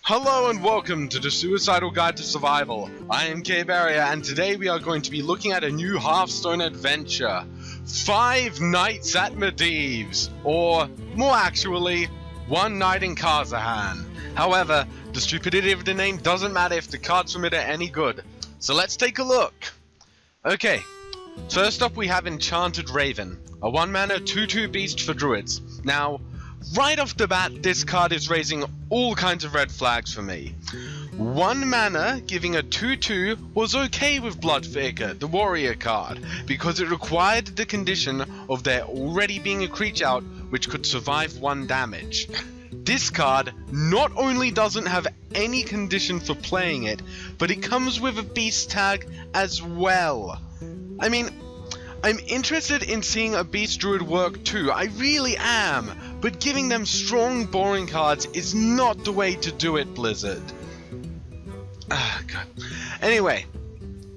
Hello and welcome to the Suicidal Guide to Survival. I am Caberea and today we are going to be looking at a new Hearthstone adventure. 5 Nights at Medivh, or more actually, 1 Night in Karazhan. However, the stupidity of the name doesn't matter if the cards from it are any good. So let's take a look. Okay, first up we have Enchanted Raven, a 1-mana 2/2 beast for druids. Now, right off the bat, this card is raising all kinds of red flags for me. 1 mana giving a 2/2 was okay with Bloodfaker, the warrior card, because it required the condition of there already being a creature out which could survive 1 damage. This card not only doesn't have any condition for playing it, but it comes with a beast tag as well. I mean, I'm interested in seeing a beast druid work too, I really am, but giving them strong boring cards is not the way to do it, Blizzard. God. Anyway,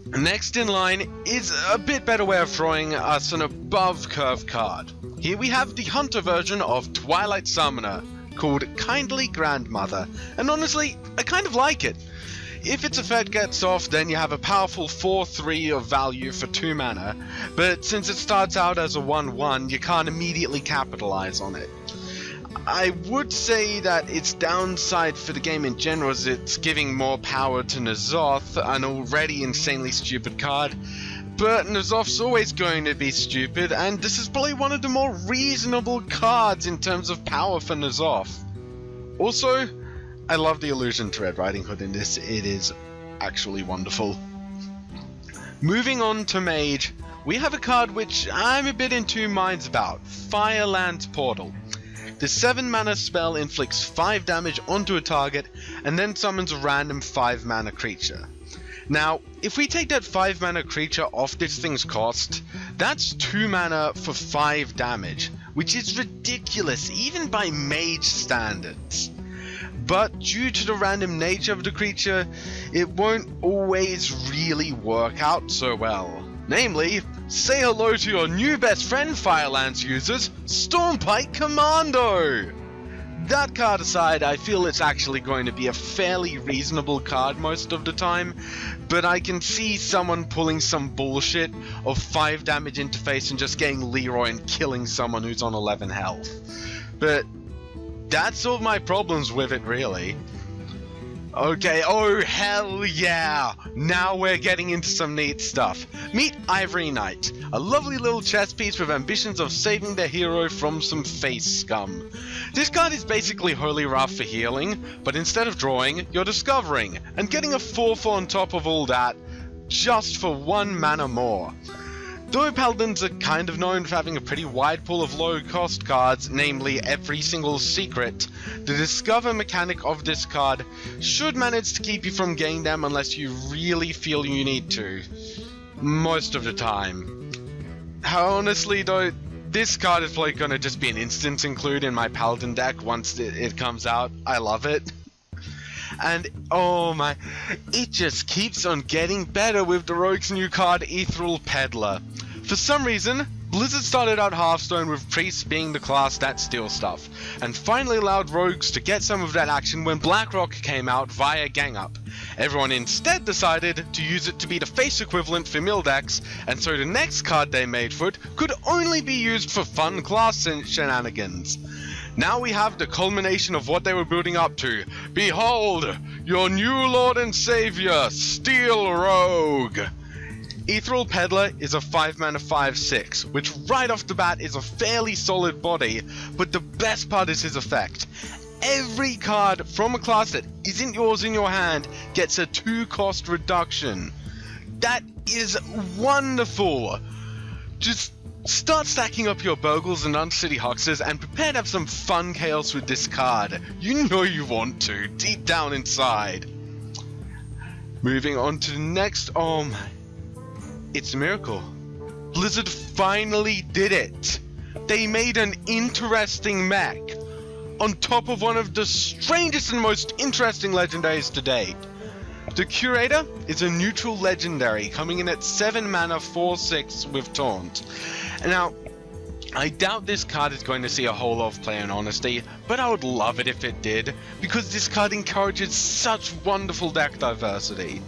next in line is a bit better way of throwing us an above curve card. Here we have the hunter version of Twilight Summoner, called Kindred Grandmother, and honestly, I kind of like it. If its effect gets off, then you have a powerful 4/3 of value for 2 mana, but since it starts out as a 1/1, you can't immediately capitalize on it. I would say that its downside for the game in general is it's giving more power to N'Zoth, an already insanely stupid card, but N'Zoth's always going to be stupid, and this is probably one of the more reasonable cards in terms of power for N'Zoth. Also, I love the allusion to Red Riding Hood in this, it is actually wonderful. Moving on to Mage, we have a card which I'm a bit in 2 minds about, Fireland's Portal. The 7 mana spell inflicts 5 damage onto a target and then summons a random 5 mana creature. Now, if we take that 5 mana creature off this thing's cost, that's 2 mana for 5 damage, which is ridiculous even by Mage standards. But due to the random nature of the creature, it won't always really work out so well. Namely, say hello to your new best friend Firelands users, Stormpike Commando! That card aside, I feel it's actually going to be a fairly reasonable card most of the time, but I can see someone pulling some bullshit of 5 damage interface and just getting Leroy and killing someone who's on 11 health. But that's all my problems with it, really. Okay, oh hell yeah! Now we're getting into some neat stuff. Meet Ivory Knight, a lovely little chess piece with ambitions of saving their hero from some face scum. This card is basically Holy Wrath for healing, but instead of drawing, you're discovering, and getting a 4/4 on top of all that, just for 1 mana more. Though Paladins are kind of known for having a pretty wide pool of low cost cards, namely every single secret, the discover mechanic of this card should manage to keep you from getting them unless you really feel you need to. Most of the time. Honestly though, this card is probably gonna just be an instance include in my Paladin deck once it comes out. I love it. And oh my, it just keeps on getting better with the Rogue's new card Etheral Peddler. For some reason, Blizzard started out Hearthstone with Priests being the class that steals stuff, and finally allowed Rogues to get some of that action when Blackrock came out via Gang Up. Everyone instead decided to use it to be the face equivalent for mill decks, and so the next card they made for it could only be used for fun class shenanigans. Now we have the culmination of what they were building up to. Behold, your new lord and savior, Steel Rogue! Etheral Peddler is a 5 mana 5/6, which right off the bat is a fairly solid body, but the best part is his effect. Every card from a class that isn't yours in your hand gets a 2 cost reduction. That is wonderful! Just start stacking up your Burgles and Uncity Huxes and prepare to have some fun chaos with this card. You know you want to, deep down inside. Moving on to the next, oh my, it's a miracle. Blizzard finally did it. They made an interesting mech on top of one of the strangest and most interesting legendaries to date. The Curator is a neutral legendary coming in at 7 mana 4/6 with Taunt. Now, I doubt this card is going to see a whole lot of play in honesty, but I would love it if it did, because this card encourages such wonderful deck diversity,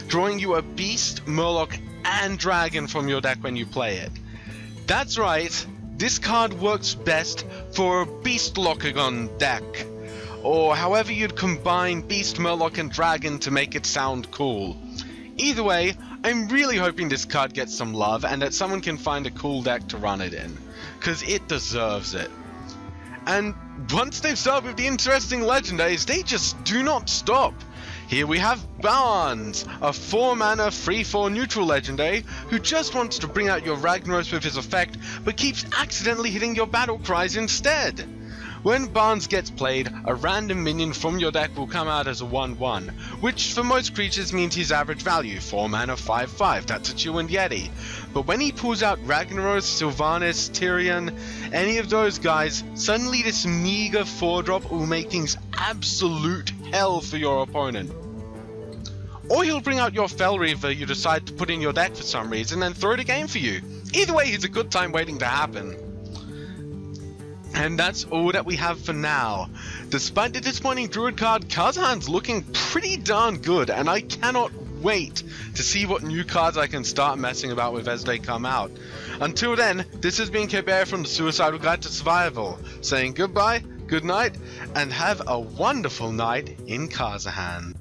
drawing you a Beast, Murloc, and Dragon from your deck when you play it. That's right, this card works best for a Beast Locagon deck, or however you'd combine Beast, Murloc, and Dragon to make it sound cool. Either way, I'm really hoping this card gets some love and that someone can find a cool deck to run it in, because it deserves it. And once they've started with the interesting legendaries, they just do not stop. Here we have Barnes, a 4-mana 3/4 neutral legendary who just wants to bring out your Ragnaros with his effect, but keeps accidentally hitting your battle cries instead. When Barnes gets played, a random minion from your deck will come out as a 1/1, which for most creatures means his average value, 4 mana 5/5, that's a Chew and Yeti. But when he pulls out Ragnaros, Sylvanas, Tyrion, any of those guys, suddenly this meager 4-drop will make things absolute hell for your opponent. Or he'll bring out your Fel Reaver you decide to put in your deck for some reason and throw the game for you. Either way, he's a good time waiting to happen. And that's all that we have for now. Despite the disappointing Druid card, Karazhan's looking pretty darn good, and I cannot wait to see what new cards I can start messing about with as they come out. Until then, this has been Caberea from the Suicidal Guide to Survival, saying goodbye, good night, and have a wonderful night in Karazhan.